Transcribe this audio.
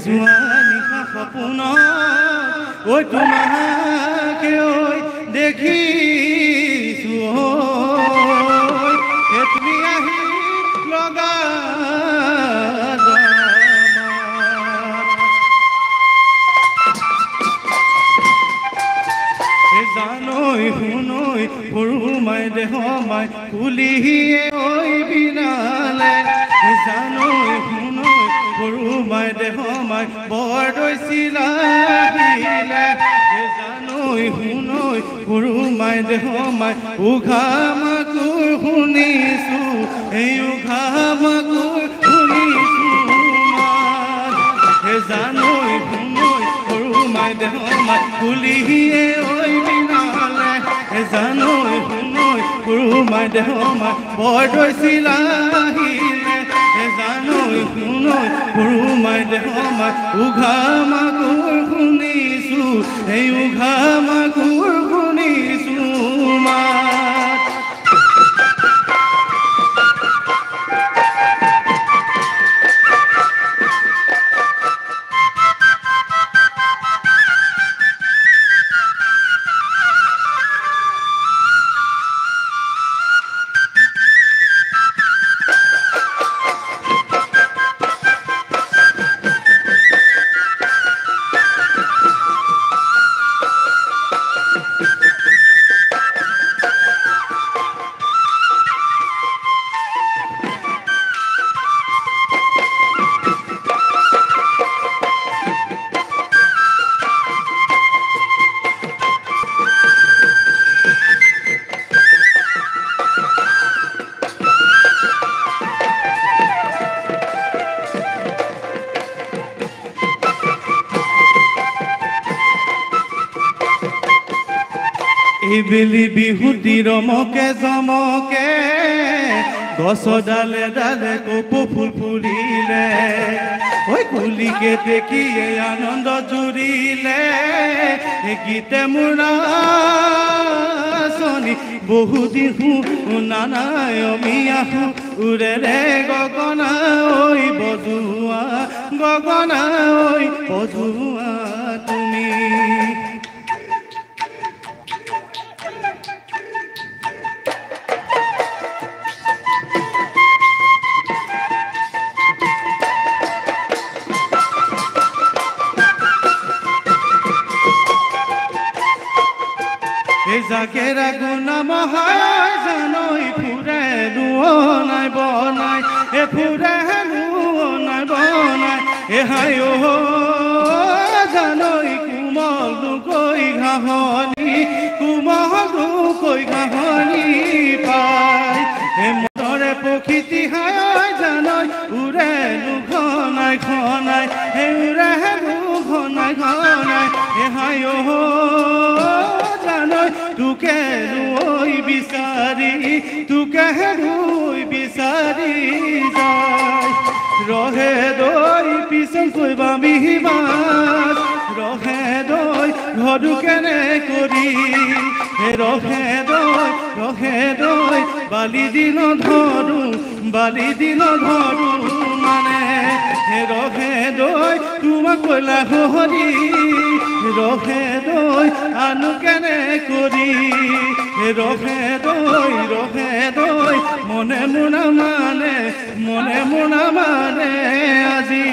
যোৱা নিশা সপোনত ঐ তোমাকে ঐ দেখিছো তুমি আহি লগা জানৈ শুনৈ সৰু মাই দেহ মাই কুলিয়ে ঐ বিনালে জানৈ শুনৈ সৰু মাই দেহ মাই বৰদৈ চিলাহিলে জানৈ শুনৈ সৰু মাই দেহ মাই উঘা মাকুৰ শুনিছো এই উঘা মাকুৰ শুনিছো জানৈ শুনৈ সৰু মাই দেহ মাই কুলিয়ে ঐ বিনালে জানৈ শুনৈ সৰু মাই দেহ মাই বৰদৈ চিলাহিলে জানৈ শুনৈ সৰু মাই দেহ মাই উঘা মাকুৰ শুনিছো এই উঘা মাকুৰ শুনিছো মাত এইবেলি বিহুতি ৰমকে জমকে গছ ডালে ডালে কপৌ ফুল ফুলিলে ঐ কুলিকে দেখিয়ে আনন্দ জুৰিলে গীতে মোৰাচনি বহুদিন শুনা নাই অমিয়া উৰেৰে গগনা ঐ বজোৱা গগনা ঐ বজোৱা তুমি জাকেৰা গুণা মহায় জানৈ ফুৰে নাই বনাই ফুৰে নাই বনাই হাই জানৈ কোমল দুকৈ ঘাঁহনি কোমল দুকৈ ঘাঁহনি পায় মনৰে প্ৰকৃতি হাই জানৈ উৰে ঘনাই ঘনাই উৰে ঘনাই ঘনাই হাই তোকে ৰৈ বিচাৰি তোকে ৰৈ বিচাৰি যায় ৰহে দৈ পিছন কৈবা মিহিমাত ৰহে দৈ ঘৰু কেনে কৰি ৰহে দৈ বালি দিন ধৰো মানে ৰহে দৈ তোমাক কৈলা হৰি ৰহে দৈ আনো কেনে কৰি ৰহে দৈ মনে মোনা মানে আজি